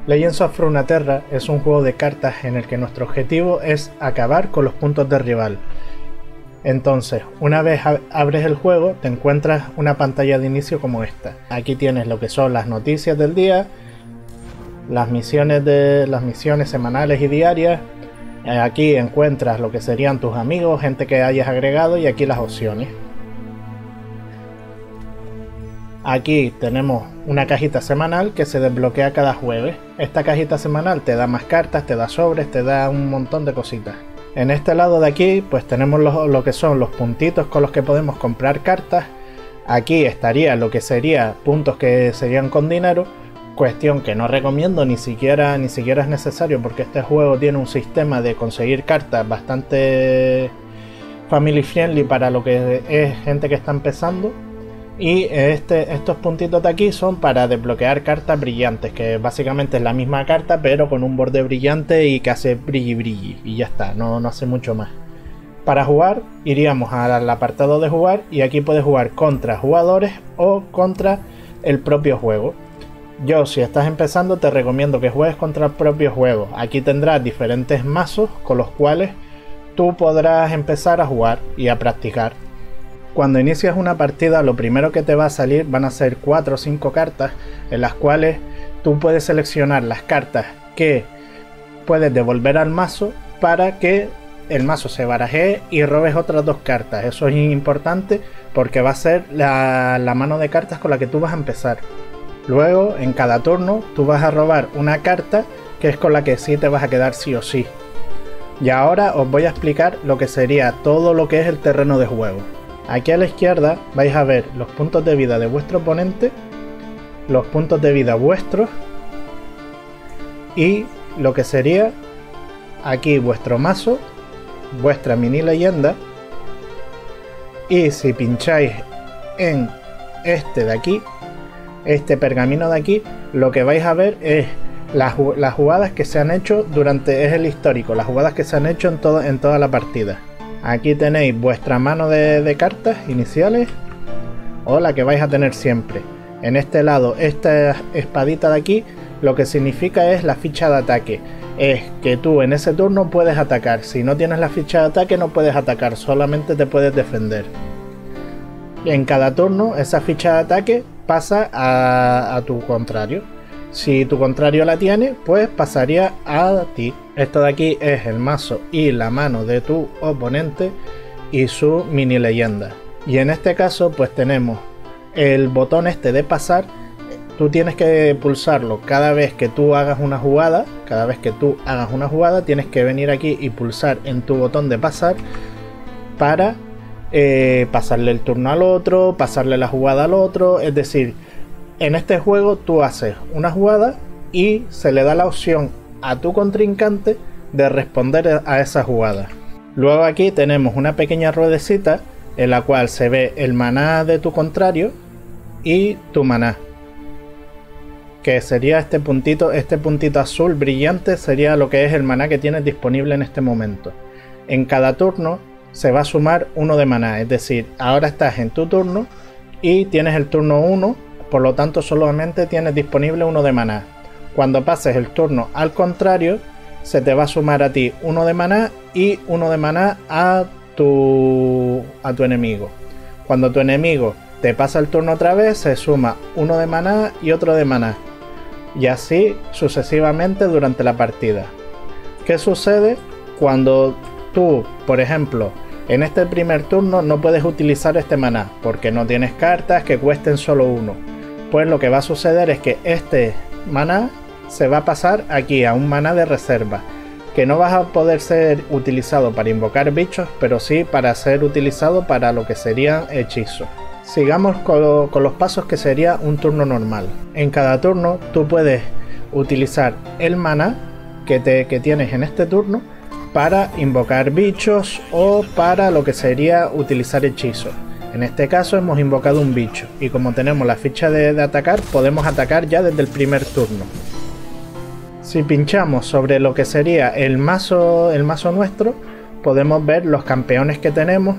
Legends of Runeterra es un juego de cartas en el que nuestro objetivo es acabar con los puntos del rival. Entonces, una vez abres el juego, te encuentras una pantalla de inicio como esta. Aquí tienes lo que son las noticias del día, las misiones semanales y diarias. Aquí encuentras lo que serían tus amigos, gente que hayas agregado, y aquí las opciones. Aquí tenemos una cajita semanal que se desbloquea cada jueves. Esta cajita semanal te da más cartas, te da sobres, te da un montón de cositas. En este lado de aquí pues tenemos lo que son los puntitos con los que podemos comprar cartas. Aquí estaría lo que sería puntos que serían con dinero, cuestión que no recomiendo, ni siquiera es necesario, porque este juego tiene un sistema de conseguir cartas bastante family friendly para lo que es gente que está empezando. Y estos puntitos de aquí son para desbloquear cartas brillantes, que básicamente es la misma carta pero con un borde brillante y que hace brilli y ya está, no hace mucho más. Para jugar iríamos al apartado de jugar, y aquí puedes jugar contra jugadores o contra el propio juego. Yo, si estás empezando, te recomiendo que juegues contra el propio juego. Aquí tendrás diferentes mazos con los cuales tú podrás empezar a jugar y a practicar. Cuando inicias una partida, lo primero que te va a salir van a ser 4 o 5 cartas, en las cuales tú puedes seleccionar las cartas que puedes devolver al mazo para que el mazo se barajee y robes otras 2 cartas. Eso es importante porque va a ser la mano de cartas con la que tú vas a empezar. Luego, en cada turno, tú vas a robar una carta que es con la que sí te vas a quedar sí o sí. Y ahora os voy a explicar lo que sería todo lo que es el terreno de juego. Aquí a la izquierda vais a ver los puntos de vida de vuestro oponente, los puntos de vida vuestros y lo que sería aquí vuestro mazo, vuestra mini leyenda. Y si pincháis en este de aquí, este pergamino de aquí, lo que vais a ver es las jugadas que se han hecho es el histórico, las jugadas que se han hecho en toda la partida. Aquí tenéis vuestra mano de cartas iniciales o la que vais a tener siempre. En este lado, esta espadita de aquí, lo que significa es la ficha de ataque. Es que tú en ese turno puedes atacar. Si no tienes la ficha de ataque no puedes atacar, solamente te puedes defender. En cada turno esa ficha de ataque pasa a tu contrario. Si tu contrario la tiene, pues pasaría a ti. Esto de aquí es el mazo y la mano de tu oponente y su mini leyenda. Y en este caso pues tenemos el botón este de pasar. Tú tienes que pulsarlo cada vez que tú hagas una jugada. Cada vez que tú hagas una jugada tienes que venir aquí y pulsar en tu botón de pasar para pasarle el turno al otro, pasarle la jugada al otro. Es decir, en este juego tú haces una jugada y se le da la opción a tu contrincante de responder a esa jugada. Luego aquí tenemos una pequeña ruedecita en la cual se ve el maná de tu contrario y tu maná, que sería este puntito azul brillante, sería lo que es el maná que tienes disponible en este momento. En cada turno se va a sumar 1 de maná, es decir, ahora estás en tu turno y tienes el turno 1, por lo tanto solamente tienes disponible 1 de maná. Cuando pases el turno al contrario, se te va a sumar a ti 1 de maná y 1 de maná a tu enemigo. Cuando tu enemigo te pasa el turno otra vez, se suma 1 de maná y otro de maná. Y así sucesivamente durante la partida. ¿Qué sucede cuando tú, por ejemplo, en este primer turno no puedes utilizar este maná porque no tienes cartas que cuesten solo 1? Pues lo que va a suceder es que este maná se va a pasar aquí a un maná de reserva, que no va a poder ser utilizado para invocar bichos, pero sí para ser utilizado para lo que serían hechizos. Sigamos con los pasos que sería un turno normal. En cada turno tú puedes utilizar el maná que tienes en este turno para invocar bichos o para lo que sería utilizar hechizos. En este caso hemos invocado un bicho y como tenemos la ficha de atacar, podemos atacar ya desde el primer turno. Si pinchamos sobre lo que sería el mazo nuestro, podemos ver los campeones que tenemos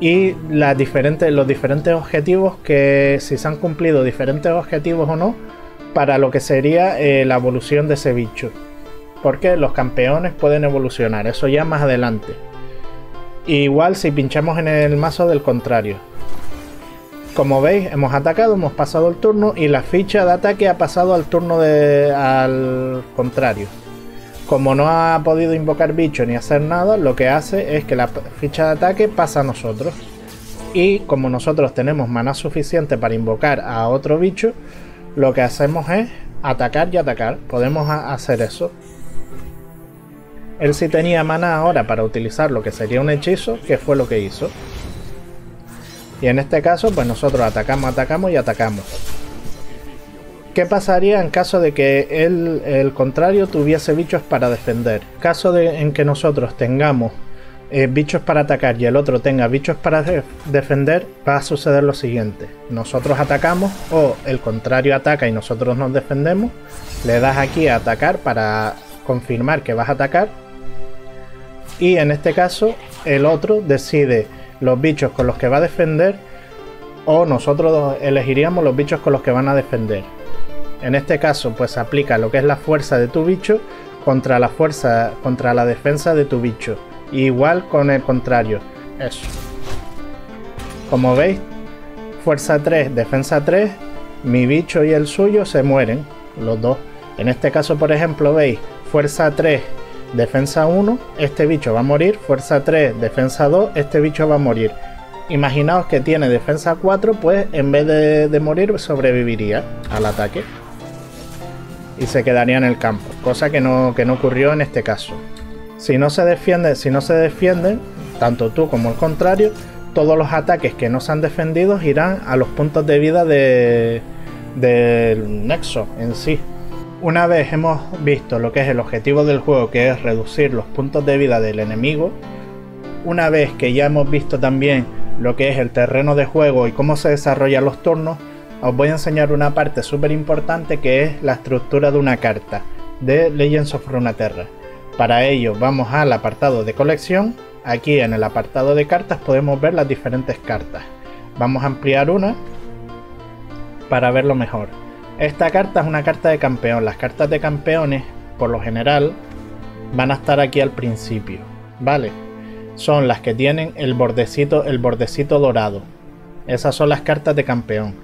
y los diferentes objetivos, que si se han cumplido diferentes objetivos o no, para lo que sería la evolución de ese bicho. Porque los campeones pueden evolucionar, eso ya más adelante. Igual si pinchamos en el mazo del contrario. Como veis, hemos atacado, hemos pasado el turno y la ficha de ataque ha pasado al turno al contrario. Como no ha podido invocar bicho ni hacer nada, lo que hace es que la ficha de ataque pasa a nosotros. Y como nosotros tenemos maná suficiente para invocar a otro bicho, lo que hacemos es atacar y atacar. Podemos hacer eso. Él sí tenía maná ahora para utilizar lo que sería un hechizo, que fue lo que hizo. Y en este caso, pues nosotros atacamos, atacamos y atacamos. ¿Qué pasaría en caso de que el contrario tuviese bichos para defender? En caso en que nosotros tengamos bichos para atacar y el otro tenga bichos para defender, va a suceder lo siguiente. Nosotros atacamos o el contrario ataca y nosotros nos defendemos. Le das aquí a atacar para confirmar que vas a atacar. Y en este caso, el otro decide los bichos con los que va a defender o nosotros elegiríamos los bichos con los que van a defender. En este caso pues aplica lo que es la fuerza de tu bicho contra la defensa de tu bicho. Igual con el contrario. Eso. Como veis, fuerza 3, defensa 3, mi bicho y el suyo se mueren, los dos. En este caso, por ejemplo, veis, fuerza 3, defensa 1, este bicho va a morir, fuerza 3, defensa 2, este bicho va a morir. Imaginaos que tiene defensa 4, pues en vez de morir sobreviviría al ataque. Y se quedaría en el campo, cosa que no ocurrió en este caso. Si no se defienden, tanto tú como el contrario, todos los ataques que no se han defendido irán a los puntos de vida del nexo en sí. Una vez hemos visto lo que es el objetivo del juego, que es reducir los puntos de vida del enemigo, una vez que ya hemos visto también lo que es el terreno de juego y cómo se desarrollan los turnos, os voy a enseñar una parte súper importante que es la estructura de una carta de Legends of Runeterra. Para ello vamos al apartado de colección. Aquí en el apartado de cartas podemos ver las diferentes cartas. Vamos a ampliar una para verlo mejor. Esta carta es una carta de campeón. Las cartas de campeones, por lo general, van a estar aquí al principio, ¿vale? Son las que tienen el bordecito dorado. Esas son las cartas de campeón.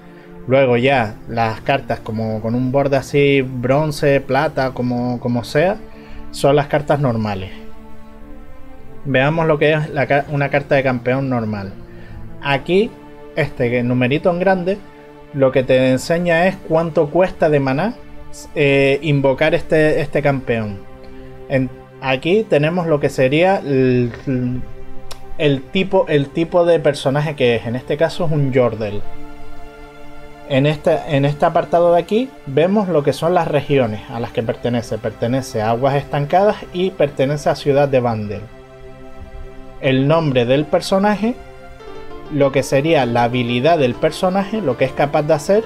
Luego ya las cartas como con un borde así bronce, plata, como sea, son las cartas normales. Veamos lo que es una carta de campeón normal. Aquí, este numerito en grande, lo que te enseña es cuánto cuesta de maná invocar este campeón. Aquí tenemos lo que sería el tipo de personaje que es. En este caso es un Yordle. En este apartado de aquí vemos lo que son las regiones a las que pertenece. Pertenece a Aguas Estancadas y pertenece a Ciudad de Vandel. El nombre del personaje, lo que sería la habilidad del personaje, lo que es capaz de hacer.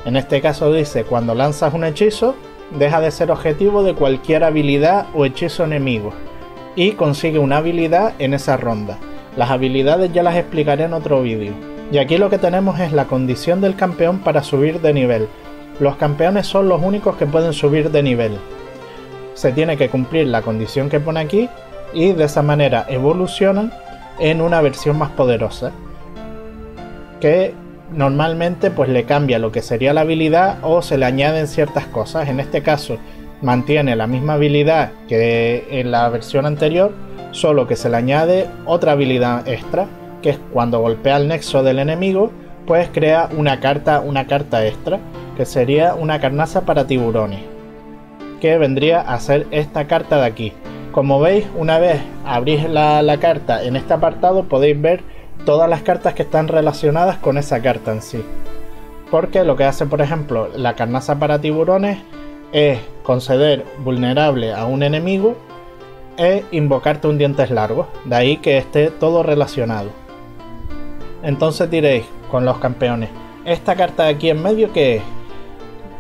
En este caso dice, cuando lanzas un hechizo, deja de ser objetivo de cualquier habilidad o hechizo enemigo y consigue una habilidad en esa ronda. Las habilidades ya las explicaré en otro vídeo. Y aquí lo que tenemos es la condición del campeón para subir de nivel. Los campeones son los únicos que pueden subir de nivel. Se tiene que cumplir la condición que pone aquí y de esa manera evolucionan en una versión más poderosa, que normalmente pues le cambia lo que sería la habilidad o se le añaden ciertas cosas. En este caso mantiene la misma habilidad que en la versión anterior, solo que se le añade otra habilidad extra, que es cuando golpea el nexo del enemigo, pues crea una carta extra, que sería una carnaza para tiburones, que vendría a ser esta carta de aquí. Como veis, una vez abrís la carta en este apartado, podéis ver todas las cartas que están relacionadas con esa carta en sí. Porque lo que hace, por ejemplo, la carnaza para tiburones es conceder vulnerable a un enemigo e invocarte un dientes largos. De ahí que esté todo relacionado. Entonces diréis con los campeones, ¿esta carta de aquí en medio qué es?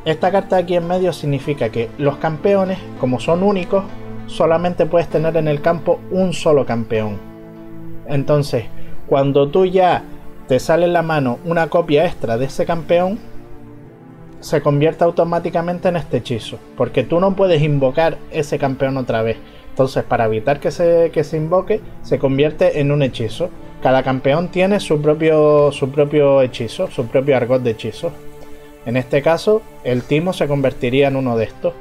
Esta carta de aquí en medio significa que los campeones, como son únicos, solamente puedes tener en el campo un solo campeón. Entonces, cuando tú ya te sale en la mano una copia extra de ese campeón, se convierte automáticamente en este hechizo, porque tú no puedes invocar ese campeón otra vez. Entonces, para evitar que se invoque, se convierte en un hechizo. Cada campeón tiene su propio hechizo, su propio argot de hechizos. En este caso, el Timo se convertiría en uno de estos.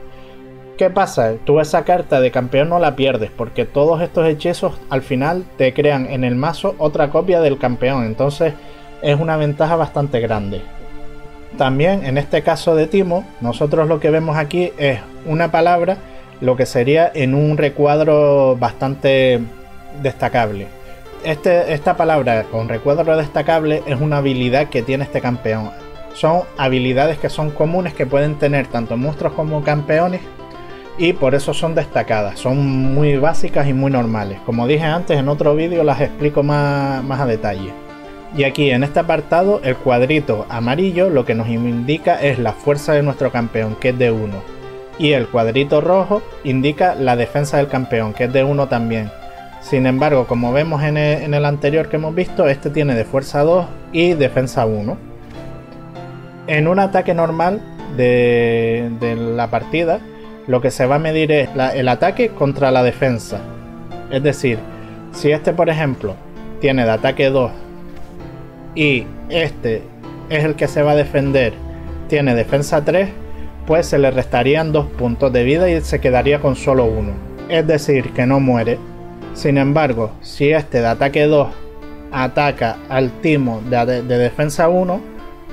¿Qué pasa? Tú esa carta de campeón no la pierdes, porque todos estos hechizos al final te crean en el mazo otra copia del campeón. Entonces, es una ventaja bastante grande. También, en este caso de Timo, nosotros lo que vemos aquí es una palabra, lo que sería en un recuadro bastante destacable. Esta palabra con recuadro destacable es una habilidad que tiene este campeón. Son habilidades que son comunes, que pueden tener tanto monstruos como campeones, y por eso son destacadas. Son muy básicas y muy normales. Como dije antes, en otro vídeo las explico más a detalle. Y aquí en este apartado, el cuadrito amarillo lo que nos indica es la fuerza de nuestro campeón, que es de 1. Y el cuadrito rojo indica la defensa del campeón, que es de 1 también. Sin embargo, como vemos en el anterior que hemos visto, este tiene de fuerza 2 y defensa 1. En un ataque normal de la partida, lo que se va a medir es el ataque contra la defensa. Es decir, si este, por ejemplo, tiene de ataque 2 y este es el que se va a defender, tiene defensa 3, pues se le restarían 2 puntos de vida y se quedaría con solo 1. Es decir, que no muere. Sin embargo, si este de ataque 2 ataca al Timo de defensa 1,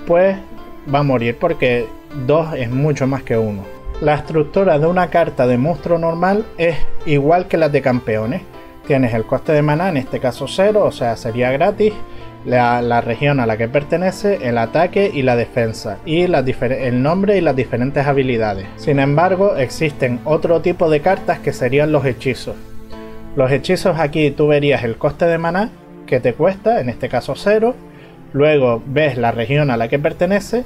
pues va a morir, porque 2 es mucho más que 1. La estructura de una carta de monstruo normal es igual que las de campeones. Tienes el coste de maná, en este caso 0, o sea, sería gratis. La región a la que pertenece, el ataque y la defensa, y el nombre y las diferentes habilidades. Sin embargo, existen otro tipo de cartas que serían los hechizos. Los hechizos, aquí tú verías el coste de maná que te cuesta, en este caso 0. Luego ves la región a la que pertenece.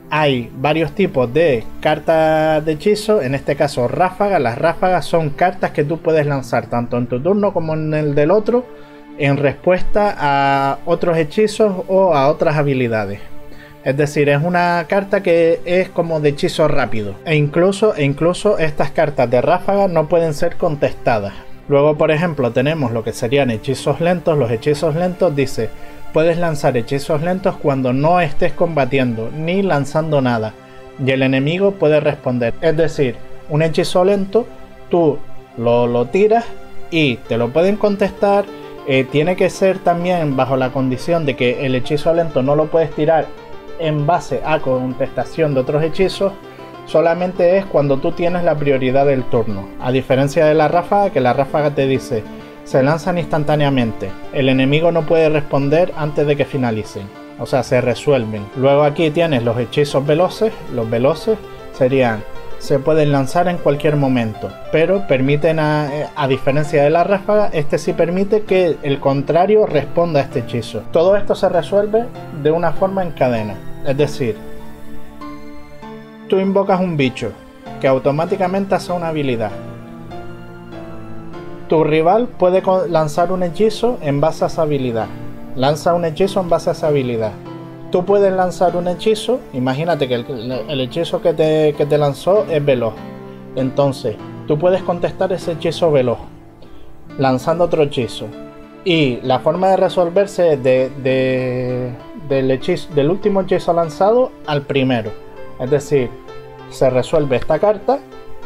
Hay varios tipos de cartas de hechizo, en este caso ráfagas. Las ráfagas son cartas que tú puedes lanzar tanto en tu turno como en el del otro, en respuesta a otros hechizos o a otras habilidades. Es decir, es una carta que es como de hechizo rápido. E incluso estas cartas de ráfaga no pueden ser contestadas. Luego, por ejemplo, tenemos lo que serían hechizos lentos. Los hechizos lentos dice: puedes lanzar hechizos lentos cuando no estés combatiendo ni lanzando nada, y el enemigo puede responder. Es decir, un hechizo lento tú lo tiras y te lo pueden contestar. Tiene que ser también bajo la condición de que el hechizo lento no lo puedes tirar en base a contestación de otros hechizos. Solamente es cuando tú tienes la prioridad del turno, a diferencia de la ráfaga, que la ráfaga te dice: se lanzan instantáneamente, el enemigo no puede responder antes de que finalicen, o sea, se resuelven. Luego aquí tienes los hechizos veloces. Los veloces serían: se pueden lanzar en cualquier momento, pero permiten, a diferencia de la ráfaga, este sí permite que el contrario responda a este hechizo. Todo esto se resuelve de una forma en cadena, es decir, tú invocas un bicho que automáticamente hace una habilidad. Tu rival puede lanzar un hechizo en base a esa habilidad. Lanza un hechizo en base a esa habilidad. Tú puedes lanzar un hechizo, imagínate que el hechizo que te lanzó es veloz. Entonces, tú puedes contestar ese hechizo veloz, lanzando otro hechizo. Y la forma de resolverse es del último hechizo lanzado al primero. Es decir, se resuelve esta carta,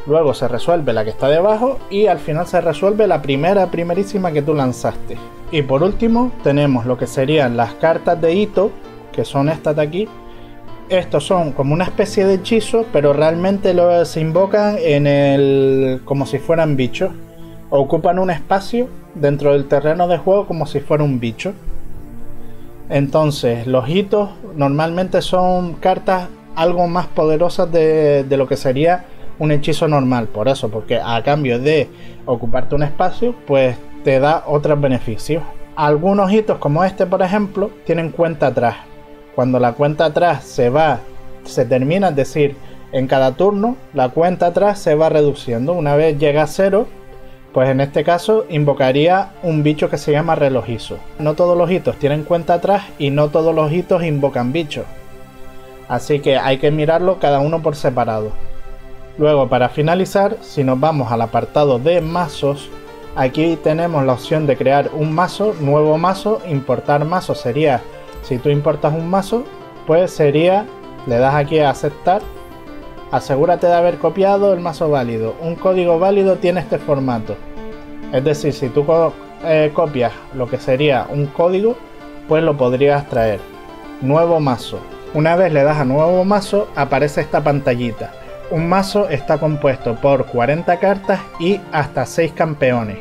luego se resuelve la que está debajo y al final se resuelve la primerísima que tú lanzaste. Y por último tenemos lo que serían las cartas de hito, que son estas de aquí. Estos son como una especie de hechizo, pero realmente se invocan como si fueran bichos. Ocupan un espacio dentro del terreno de juego como si fuera un bicho. Entonces los hitos normalmente son cartas algo más poderosas de lo que sería un hechizo normal. Por eso, porque a cambio de ocuparte un espacio, pues te da otros beneficios. Algunos hitos como este, por ejemplo, tienen cuenta atrás. Cuando la cuenta atrás se termina, es decir, en cada turno la cuenta atrás se va reduciendo. Una vez llega a 0, pues en este caso invocaría un bicho que se llama relojizo. No todos los hitos tienen cuenta atrás y no todos los hitos invocan bichos. Así que hay que mirarlo cada uno por separado. Luego, para finalizar, si nos vamos al apartado de mazos, aquí tenemos la opción de crear un mazo, nuevo mazo. Importar mazo sería, si tú importas un mazo, pues sería, le das aquí a aceptar. Asegúrate de haber copiado el mazo válido. Un código válido tiene este formato. Es decir, si tú copias lo que sería un código, pues lo podrías traer. Nuevo mazo. Una vez le das a nuevo mazo, aparece esta pantallita. Un mazo está compuesto por 40 cartas y hasta 6 campeones.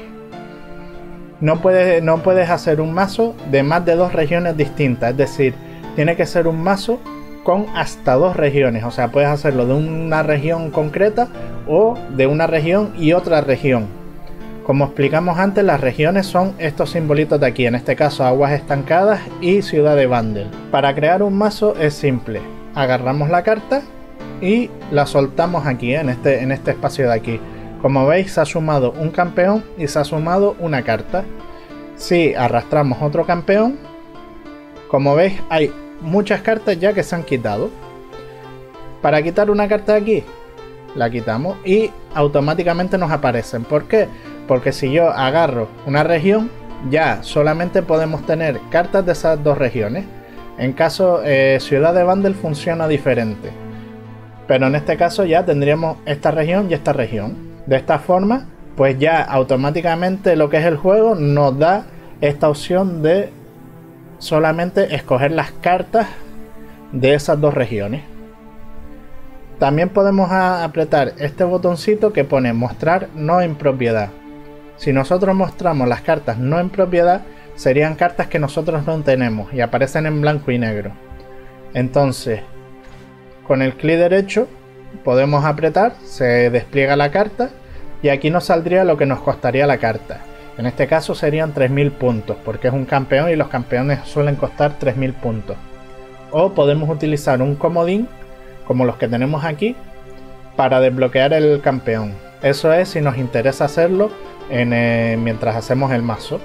No puedes hacer un mazo de más de 2 regiones distintas. Es decir, tiene que ser un mazo con hasta 2 regiones. O sea, puedes hacerlo de una región concreta o de una región y otra región. Como explicamos antes, las regiones son estos simbolitos de aquí, en este caso aguas estancadas y ciudad de Vandel. Para crear un mazo es simple, agarramos la carta y la soltamos aquí, en este espacio de aquí. Como veis, se ha sumado un campeón y se ha sumado una carta. Si arrastramos otro campeón, como veis hay muchas cartas ya que se han quitado. Para quitar una carta de aquí, la quitamos y automáticamente nos aparecen. ¿Por qué? Porque si yo agarro una región, ya solamente podemos tener cartas de esas 2 regiones. En caso Ciudad de Vandel funciona diferente, pero en este caso ya tendríamos esta región y esta región. De esta forma, pues ya automáticamente lo que es el juego nos da esta opción de solamente escoger las cartas de esas 2 regiones. También podemos apretar este botoncito que pone mostrar no en propiedad. Si nosotros mostramos las cartas no en propiedad, serían cartas que nosotros no tenemos y aparecen en blanco y negro. Entonces, con el clic derecho podemos apretar, se despliega la carta y aquí nos saldría lo que nos costaría la carta. En este caso serían 3000 puntos, porque es un campeón y los campeones suelen costar 3000 puntos. O podemos utilizar un comodín, como los que tenemos aquí, para desbloquear el campeón. Eso es si nos interesa hacerlo mientras hacemos el mazo.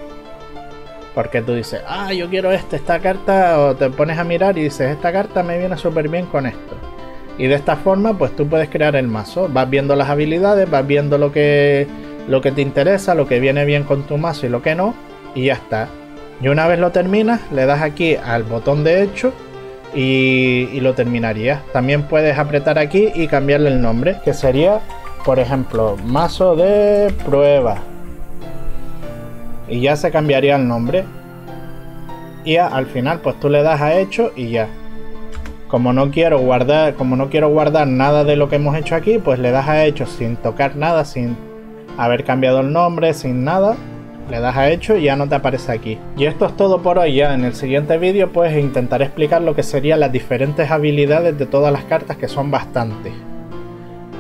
Porque tú dices, yo quiero esta carta, o te pones a mirar y dices, esta carta me viene súper bien con esto. Y de esta forma, pues tú puedes crear el mazo. Vas viendo las habilidades, vas viendo lo que te interesa, lo que viene bien con tu mazo y lo que no, y ya está. Y una vez lo terminas, le das aquí al botón de hecho y lo terminarías. También puedes apretar aquí y cambiarle el nombre, que sería, por ejemplo, mazo de prueba, y ya se cambiaría el nombre. Y al final pues tú le das a hecho y ya. Como no quiero guardar nada de lo que hemos hecho aquí, pues le das a hecho sin tocar nada, sin haber cambiado el nombre, sin nada. Le das a hecho y ya no te aparece aquí. Y esto es todo por hoy. Ya en el siguiente vídeo pues intentaré explicar lo que serían las diferentes habilidades de todas las cartas, que son bastantes.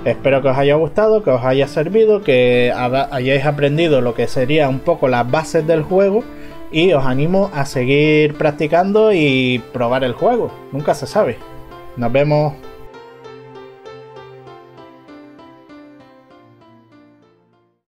Espero que os haya gustado, que os haya servido, que hayáis aprendido lo que sería un poco las bases del juego, y os animo a seguir practicando y probar el juego. Nunca se sabe. Nos vemos.